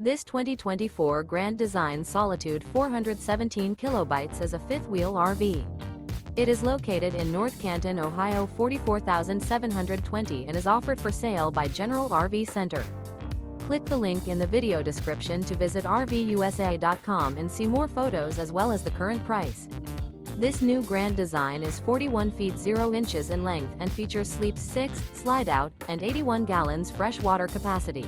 This 2024 Grand Design Solitude 417 kilobytes is a fifth-wheel RV. It is located in North Canton, Ohio 44720 and is offered for sale by General RV Center. Click the link in the video description to visit RVUSA.com and see more photos as well as the current price. This new Grand Design is 41 feet 0 inches in length and features sleeps 6, slide-out, and 81 gallons fresh water capacity.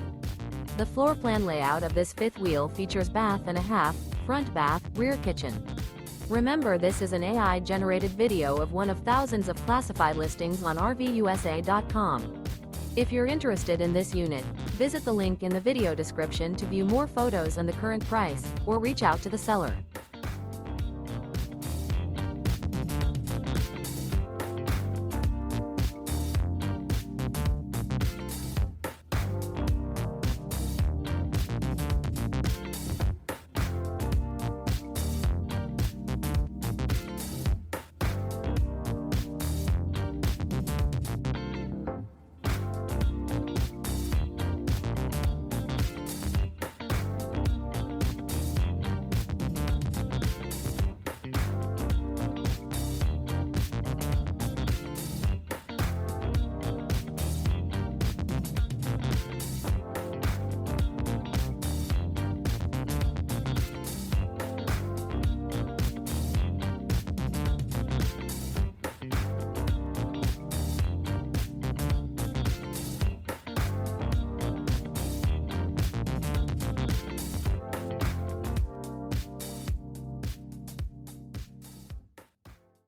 The floor plan layout of this fifth wheel features bath and a half, front bath, rear kitchen. Remember, this is an AI-generated video of one of thousands of classified listings on RVUSA.com. If you're interested in this unit, visit the link in the video description to view more photos and the current price, or reach out to the seller.